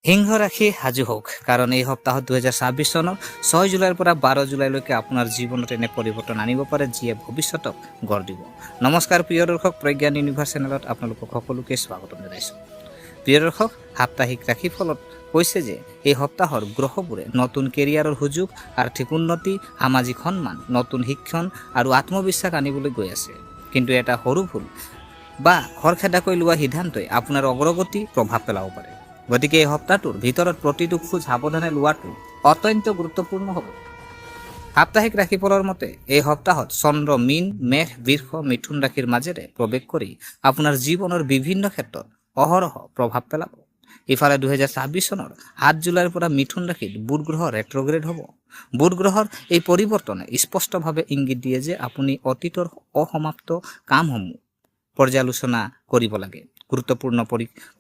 সিংহ ৰাশি সাজু হওক, কাৰণ এই সপ্তাহত 2026 চনৰ 6 জুলাইৰ পৰা 12 জুলাইলৈকে আপোনাৰ জীৱনত এনে পৰিৱৰ্তন আনিব পাৰে যিয়ে ভৱিষ্যতক গঢ় দিব। নমস্কাৰ প্ৰিয় দৰ্শক, প্ৰজ্ঞান ইউনিভাৰ্ছ চেনেলত আপোনালোকক সকলোকে স্বাগতম জনাইছোঁ। প্ৰিয় দৰ্শক, সাপ্তাহিক ৰাশিফলত কৈছে যে এই সপ্তাহৰ গ্ৰহবোৰে নতুন কেৰিয়াৰৰ সুযোগ, আৰ্থিক উন্নতি, সামাজিক সন্মান, নতুন শিক্ষণ আৰু আত্মবিশ্বাস আনিবলৈ গৈ আছে। কিন্তু এটা সৰু ভুল বা খৰখেদাকৈ লোৱা সিদ্ধান্তই আপোনাৰ অগ্ৰগতি প্ৰভাৱ পেলাব পাৰে। গতিকে এই সপ্তাহটোৰ ভিতৰত প্ৰতিটো খোজ সাৱধানে লোৱাটো অত্যন্ত গুৰুত্বপূৰ্ণ হ'ব। সাপ্তাহিক ৰাশিফলৰ মতে এই সপ্তাহত চন্দ্ৰ মীন, মেঘ, বৃষ, মিথুন ৰাশিৰ মাজেৰে প্ৰৱেশ কৰি আপোনাৰ জীৱনৰ বিভিন্ন ক্ষেত্ৰত অহৰহ প্ৰভাৱ পেলাব। ইফালে 2026 চনৰ 7 জুলাইৰ পৰা মিথুন ৰাশিত বুধ গ্ৰহ ৰেট্ৰগ্ৰেড হ'ব। বুধ গ্ৰহৰ এই পৰিৱৰ্তনে স্পষ্টভাৱে ইংগিত দিয়ে যে আপুনি অতীতৰ অসমাপ্ত কামসমূহ পৰ্যালোচনা কৰিব লাগে, গুৰুত্বপূৰ্ণ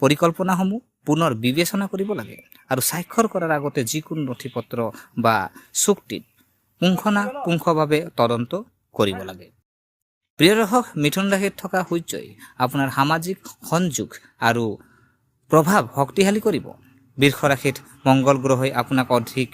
পৰিকল্পনাসমূহ পুনৰ বিবেচনা কৰিব লাগে আৰু স্বাক্ষৰ কৰাৰ আগতে যিকোনো নথিপত্ৰ বা চুক্তিত পুংখানুপুংখভাৱে তদন্ত কৰিব লাগে। প্ৰিয় দৰ্শক, মিথুন ৰাশিত থকা সূৰ্যই আপোনাৰ সামাজিক সংযোগ আৰু প্ৰভাৱ শক্তিশালী কৰিব। বৃষ ৰাশিত মংগল গ্ৰহই আপোনাক অধিক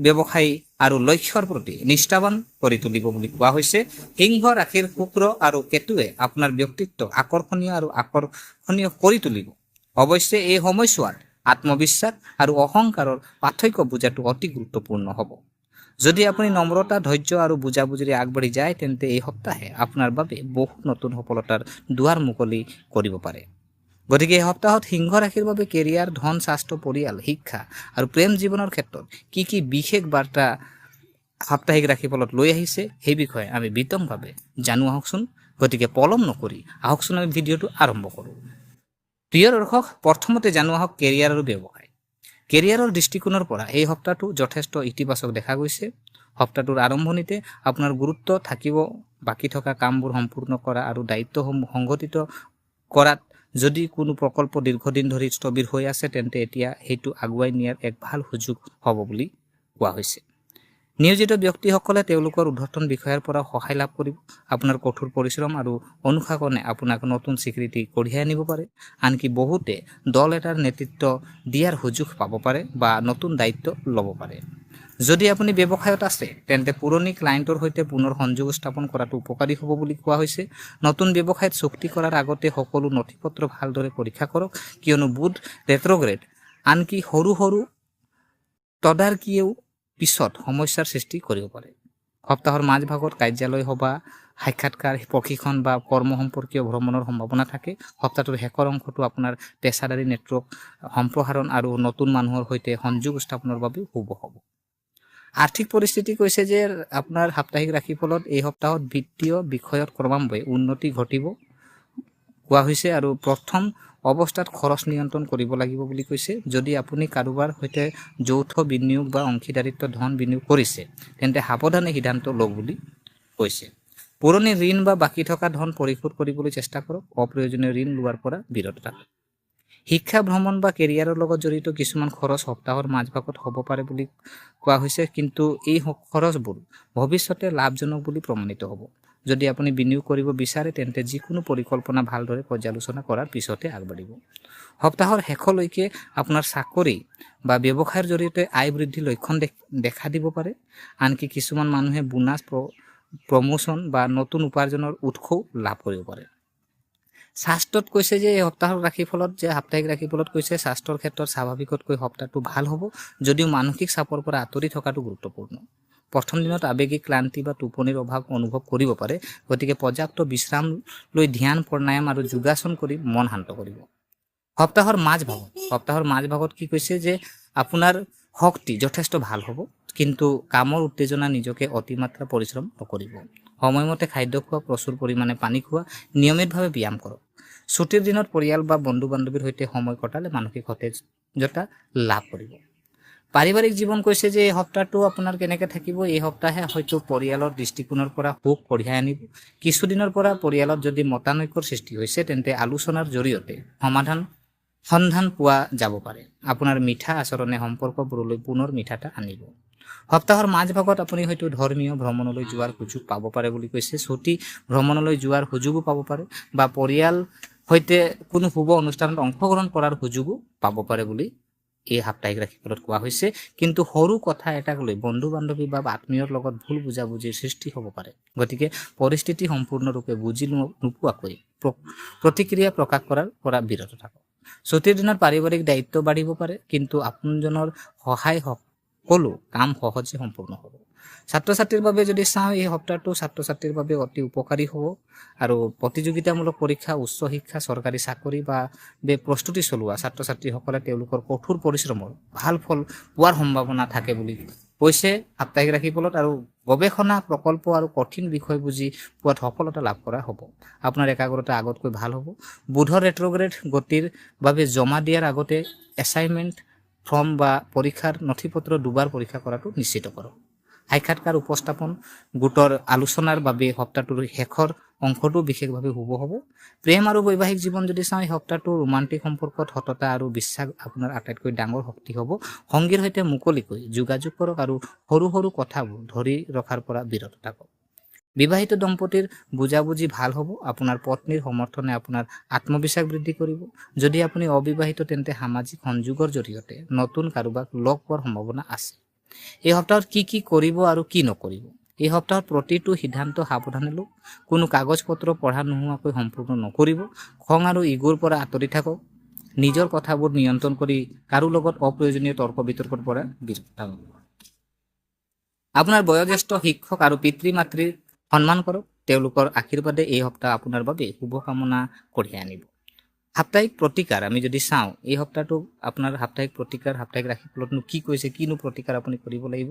ব্যৱসায়ী আৰু লক্ষ্যৰ প্ৰতি নিষ্ঠাৱান কৰি তুলিব বুলি কোৱা হৈছে। সিংহ ৰাশিৰ শুক্ৰ আৰু কেতুৱে আপোনাৰ ব্যক্তিত্ব আকৰ্ষণীয় কৰি তুলিব। অৱশ্যে এই সময়ছোৱাত আত্মবিশ্বাস আৰু অহংকাৰৰ পাৰ্থক্য বুজাটো অতি গুৰুত্বপূৰ্ণ হ'ব। যদি আপুনি নম্ৰতা, ধৈৰ্য আৰু বুজাবুজিৰে আগবাঢ়ি যায়, তেন্তে এই সপ্তাহে আপোনাৰ বাবে বহু নতুন সফলতাৰ দুৱাৰ মুকলি কৰিব পাৰে। গতিকে এই সপ্তাহত সিংহ ৰাশিৰ বাবে কেৰিয়াৰ, ধন, স্বাস্থ্য, পৰিয়াল, শিক্ষা আৰু প্ৰেম জীৱনৰ ক্ষেত্ৰত কি বিশেষ বাৰ্তা সাপ্তাহিক ৰাশিফলত লৈ আহিছে সেই বিষয়ে আমি বিতংভাৱে জানো আহকচোন। গতিকে পলম নকৰি আহকচোন আমি ভিডিঅ'টো আৰম্ভ কৰোঁ। প্ৰিয় দৰ্শক, প্ৰথমতে জানো আহক কেৰিয়াৰ আৰু ব্যৱসায়। কেৰিয়াৰৰ দৃষ্টিকোণৰ পৰা এই সপ্তাহটো যথেষ্ট ইতিবাচক দেখা গৈছে। সপ্তাহটোৰ আৰম্ভণিতে আপোনাৰ গুৰুত্ব থাকিব বাকী থকা কামবোৰ সম্পূৰ্ণ কৰা আৰু দায়িত্বসমূহ সংগঠিত কৰাত। যদি কোনো প্ৰকল্প দীৰ্ঘদিন ধৰি স্থবিৰ হৈ আছে, তেন্তে এতিয়া সেইটো আগুৱাই নিয়াৰ এক ভাল সুযোগ হ'ব বুলি কোৱা হৈছে। নিয়োজিত ব্যক্তিসকলে তেওঁলোকৰ ঊৰ্ধ্বতন বিষয়াৰ পৰা সহায় লাভ কৰিব। আপোনাৰ কঠোৰ পৰিশ্ৰম আৰু অনুশাসনে আপোনাক নতুন স্বীকৃতি কঢ়িয়াই আনিব পাৰে। আনকি বহুতে দল এটাৰ নেতৃত্ব দিয়াৰ সুযোগ পাব পাৰে বা নতুন দায়িত্ব ল'ব পাৰে। যদি আপুনি ব্যৱসায়ত আছে, তেন্তে পুৰণি ক্লায়েণ্টৰ সৈতে পুনৰ সংযোগ স্থাপন কৰাটো উপকাৰী হ'ব বুলি কোৱা হৈছে। নতুন ব্যৱসায়ত চুক্তি কৰাৰ আগতে সকলো নথিপত্ৰ ভালদৰে পৰীক্ষা কৰক, কিয়নো বুধ ৰেট্ৰগ্ৰেড আনকি সৰু তদাৰকীয়েও পিছত সমস্যাৰ সৃষ্টি কৰিব পাৰে। সপ্তাহৰ মাজভাগত কাৰ্যালয় সভা, সাক্ষাৎকাৰ, প্ৰশিক্ষণ বা কৰ্ম সম্পৰ্কীয় ভ্ৰমণৰ সম্ভাৱনা থাকে। সপ্তাহটোৰ শেষৰ অংশটো আপোনাৰ পেছাদাৰী নেটৱৰ্ক সম্প্ৰসাৰণ আৰু নতুন মানুহৰ সৈতে সংযোগ স্থাপনৰ বাবে শুভ হ'ব। আৰ্থিক পৰিস্থিতি কৈছে যে আপোনাৰ সাপ্তাহিক ৰাশিফলত এই সপ্তাহত বিত্তীয় বিষয়ত ক্ৰমান্বয়ে উন্নতি ঘটিব কোৱা হৈছে আৰু প্ৰথম অৱস্থাত খৰচ নিয়ন্ত্ৰণ কৰিব লাগিব বুলি কৈছে। যদি আপুনি কাৰোবাৰ সৈতে যৌথ বিনিয়োগ বা অংশীদাৰিত্ব ধন বিনিয়োগ কৰিছে, তেন্তে সাৱধানে সিদ্ধান্ত লওক বুলি কৈছে। পুৰণি ঋণ বা বাকী থকা ধন পৰিশোধ কৰিবলৈ চেষ্টা কৰক। অপ্ৰয়োজনীয় ঋণ লোৱাৰ পৰা বিৰত থাকক। শিক্ষা, ভ্ৰমণ বা কেৰিয়াৰৰ লগত জড়িত কিছুমান খৰচ সপ্তাহৰ মাজভাগত হ'ব পাৰে বুলি কোৱা হৈছে, কিন্তু এই খৰচবোৰ ভৱিষ্যতে লাভজনক বুলি প্ৰমাণিত হ'ব। যদি আপুনি বিনিয়োগ কৰিব বিচাৰে, তেন্তে যিকোনো পৰিকল্পনা ভালদৰে পৰ্যালোচনা কৰাৰ পিছতে আগবাঢ়িব। সপ্তাহৰ শেষলৈকে আপোনাৰ চাকৰি বা ব্যৱসায়ৰ জৰিয়তে আয় বৃদ্ধিৰ লক্ষণ দেখা দিব পাৰে। আনকি কিছুমান মানুহে বোনাছ, প্ৰমোচন বা নতুন উপাৰ্জনৰ উৎসও লাভ কৰিব পাৰে। স্বাস্থ্যত কৈছে যে এই সপ্তাহৰ সাপ্তাহিক ৰাশিফলত কৈছে স্বাস্থ্যৰ ক্ষেত্ৰত স্বাভাৱিকতকৈ সপ্তাহটো ভাল হ'ব, যদিও মানসিক চাপৰ পৰা আঁতৰি থকাটো গুৰুত্বপূৰ্ণ। প্ৰথম দিনত আৱেগিক ক্লান্তি বা টোপনিৰ অভাৱ অনুভৱ কৰিব পাৰে। গতিকে পৰ্যাপ্ত বিশ্ৰাম লৈ ধ্যান, প্ৰাণায়াম আৰু যোগাসন কৰি মন শান্ত কৰিব। সপ্তাহৰ মাজভাগত কি কৈছে যে আপোনাৰ শক্তি যথেষ্ট ভাল হ'ব, কিন্তু কামৰ উত্তেজনা নিজকে অতিমাত্ৰা পৰিশ্ৰম নকৰিব। সময়মতে খাদ্য খোৱা, প্ৰচুৰ পৰিমাণে পানী খোৱা, নিয়মিতভাৱে ব্যায়াম কৰক। ছুটিৰ দিনত পৰিয়াল বা বন্ধু বান্ধৱীৰ সৈতে সময় কটালে মানসিক সতেজতা লাভ কৰিব। পাৰিবাৰিক জীৱন কৈছে যে এই সপ্তাহটো আপোনাৰ কেনেকৈ থাকিব। এই সপ্তাহে হয়তো পৰিয়ালৰ দৃষ্টিকোণৰ পৰা সুখ কঢ়িয়াই আনিব। কিছুদিনৰ পৰা পৰিয়ালত যদি মতানৈক্যৰ সৃষ্টি হৈছে, তেন্তে আলোচনাৰ জৰিয়তে সন্ধান পোৱা যাব পাৰে। আপোনাৰ মিঠা আচৰণে সম্পৰ্কবোৰলৈ পুনৰ মিঠাটা আনিব। সপ্তাহৰ মাজভাগত আপুনি হয়তো ধৰ্মীয় ভ্ৰমণলৈ যোৱাৰ সুযোগ পাব পাৰে বুলি কৈছে। ছুটি ভ্ৰমণলৈ যোৱাৰ সুযোগো পাব পাৰে বা পৰিয়াল সৈতে কোনো শুভ অনুষ্ঠানত অংশগ্ৰহণ কৰাৰ সুযোগো পাব পাৰে বুলি এই সাপ্তাহিক ৰাশিফলত কোৱা হৈছে। কিন্তু সৰু কথা এটাক লৈ বন্ধু বান্ধৱী বা আত্মীয়ৰ লগত ভুল বুজাবুজিৰ সৃষ্টি হ'ব পাৰে। গতিকে পৰিস্থিতি সম্পূৰ্ণৰূপে বুজি নোপোৱাকৈ প্ৰতিক্ৰিয়া প্ৰকাশ কৰাৰ পৰা বিৰত থাকক। ছুটিৰ দিনত পাৰিবাৰিক দায়িত্ব বাঢ়িব পাৰে, কিন্তু আপোনজনৰ সহায় সকলো কাম সহজে সম্পূৰ্ণ হ'ব। ছাত্ৰ ছাত্ৰীৰ বাবে যদি চাওঁ, এই সপ্তাহটো ছাত্ৰ ছাত্ৰীৰ বাবে অতি উপকাৰী হ'ব আৰু প্ৰতিযোগিতামূলক পৰীক্ষা, উচ্চ শিক্ষা, চৰকাৰী চাকৰি বা প্ৰস্তুতি চলোৱা ছাত্ৰ ছাত্ৰীসকলে তেওঁলোকৰ কঠোৰ পৰিশ্ৰমৰ ভাল ফল পোৱাৰ সম্ভাৱনা থাকে বুলি কৈছে সাপ্তাহিক ৰাশিফলত। আৰু গৱেষণা, প্ৰকল্প আৰু কঠিন বিষয় বুজি পোৱাত সফলতা লাভ কৰা হ'ব। আপোনাৰ একাগ্ৰতা আগতকৈ ভাল হ'ব। বুধৰ ৰেট্ৰগ্ৰেড গতিৰ বাবে জমা দিয়াৰ আগতে এছাইনমেণ্ট ফৰ্ম বা পৰীক্ষাৰ নথিপত্ৰ দুবাৰ পৰীক্ষা কৰাটো নিশ্চিত কৰক। সাক্ষাৎকাৰ, উপস্থাপন, গোটৰ আলোচনাৰ বাবে সপ্তাহটোৰ শেষৰ অংশটো বিশেষভাৱে শুভ হ'ব। প্ৰেম আৰু বৈবাহিক জীৱন যদি চাওঁ, এই সপ্তাহটো ৰোমান্টিক সম্পৰ্কত সততা আৰু বিশ্বাস আপোনাৰ আটাইতকৈ ডাঙৰ শক্তি হ'ব। সংগীৰ সৈতে মুকলিকৈ যোগাযোগ কৰক আৰু সৰু সৰু কথাবোৰ ধৰি ৰখাৰ পৰা বিৰত থাকক। বিবাহিত দম্পতীৰ বুজাবুজি ভাল হ'ব। আপোনাৰ পত্নীৰ সমৰ্থনে আপোনাৰ আত্মবিশ্বাস বৃদ্ধি কৰিব। যদি আপুনি অবিবাহিত, তেন্তে সামাজিক সংযোগৰ জৰিয়তে নতুন কাৰোবাক লগ পোৱাৰ সম্ভাৱনা আছে। এই সপ্তাহত কি কৰিব আৰু কি নকৰিব। এই সপ্তাহত প্ৰতিটো সিদ্ধান্ত সাৱধানে লওক। কোনো কাগজ পত্ৰ পঢ়া নোহোৱাকৈ সম্পূৰ্ণ নকৰিব। খং আৰু ইগোৰ পৰা আঁতৰি থাকক। নিজৰ কথাবোৰ নিয়ন্ত্ৰণ কৰি কাৰো লগত অপ্ৰয়োজনীয় তৰ্ক বিতৰ্কৰ পৰা বিৰত থাকক। আপোনাৰ বয়োজ্যেষ্ঠ শিক্ষক আৰু পিতৃ মাতৃৰ সন্মান কৰক। তেওঁলোকৰ আশীৰ্বাদে এই সপ্তাহ আপোনাৰ বাবে শুভকামনা কঢ়িয়াই আনিব। সাপ্তাহিক প্ৰতিকাৰ আমি যদি চাওঁ, এই সপ্তাহটো আপোনাৰ সাপ্তাহিক প্ৰতিকাৰ, সাপ্তাহিক ৰাশিফলতনো কি কৈছে, কিনো প্ৰতিকাৰ আপুনি কৰিব লাগিব।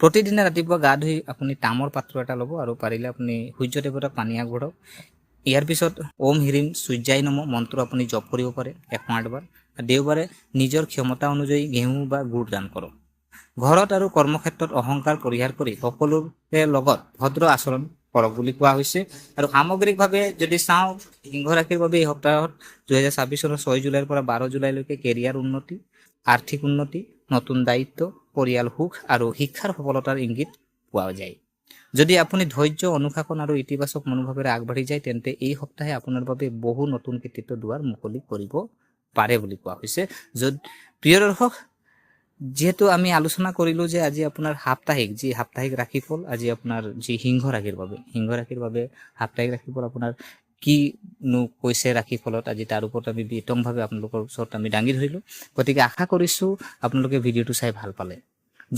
প্ৰতিদিনে ৰাতিপুৱা গা ধুই আপুনি তামৰ পাত্ৰ এটা ল'ব আৰু পাৰিলে আপুনি সূৰ্য দেৱতাক পানী আগবঢ়াওক। ইয়াৰ পিছত ওম হ্ৰীম সূৰ্যায় নমঃ মন্ত্ৰ আপুনি জপ কৰিব পাৰে 108 বাৰ। দেওবাৰে নিজৰ ক্ষমতা অনুযায়ী ঘেঁহু বা গুড় দান কৰক। ঘৰত আৰু কৰ্মক্ষেত্ৰত অহংকাৰ পৰিহাৰ কৰি সকলোৰে লগত ভদ্ৰ আচৰণ কৰক বুলি কোৱা হৈছে। আৰু সামগ্ৰিকভাৱে যদি চাওঁ, সিংহ ৰাশিৰ বাবে এই সপ্তাহত 2026 চনৰ 6 জুলাইৰ পৰা 12 জুলাইলৈকে কেৰিয়াৰ উন্নতি, আৰ্থিক উন্নতি, নতুন দায়িত্ব, পৰিয়াল সুখ আৰু শিক্ষাৰ সফলতাৰ ইংগিত পোৱা যায়। যদি আপুনি ধৈৰ্য, অনুশাসন আৰু ইতিবাচক মনোভাৱেৰে আগবাঢ়ি যায়, তেন্তে এই সপ্তাহে আপোনাৰ বাবে বহু নতুন কৃতিত্বৰ দুৱাৰ মুকলি কৰিব পাৰে বুলি কোৱা হৈছে। প্ৰিয় দৰ্শক, যিহেতু আমি আলোচনা কৰিলো যে আজি আপোনাৰ সাপ্তাহিক ৰাশিফল, আজি আপোনাৰ যি সিংহ ৰাশিৰ বাবে সাপ্তাহিক ৰাশিফল আপোনাৰ কিনো কৈছে ৰাশিফলত, আজি তাৰ ওপৰত আমি বিতংভাৱে আপোনালোকৰ ওচৰত আমি দাঙি ধৰিলো। গতিকে আশা কৰিছো আপোনালোকে ভিডিঅ'টো চাই ভাল পালে।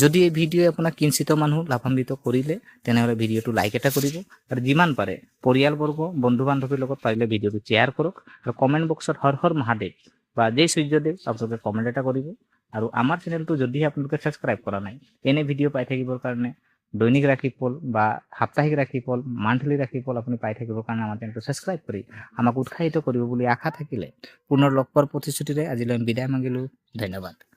যদি এই ভিডিঅ'ই আপোনাক কিঞ্চিত মানুহ লাভান্বিত কৰিলে, তেনেহ'লে ভিডিঅ'টো লাইক এটা কৰিব আৰু যিমান পাৰে পৰিয়ালবৰ্গ, বন্ধু বান্ধৱীৰ লগত পাৰিলে ভিডিঅ'টো শ্বেয়াৰ কৰক। আৰু কমেণ্ট বক্সত হৰ হৰ মহাদেৱ বা জয় সূৰ্যদেৱ আপোনালোকে কমেণ্ট এটা কৰিব। আৰু আমাৰ চেনেলটো যদিহে আপোনালোকে ছাবস্ক্ৰাইব কৰা নাই, এনে ভিডিঅ' পাই থাকিবৰ কাৰণে দৈনিক ৰাশিফল বা সাপ্তাহিক ৰাশিফল, মান্থলি ৰাশিফল আপুনি পাই থাকিবৰ কাৰণে আমাৰ চেনেলটো ছাবস্ক্ৰাইব কৰি আমাক উৎসাহিত কৰিব বুলি আশা থাকিলে পুনৰ লগ পোৱাৰ প্ৰতিশ্ৰুতিৰে আজিলৈ বিদায় মাগিলোঁ। ধন্যবাদ।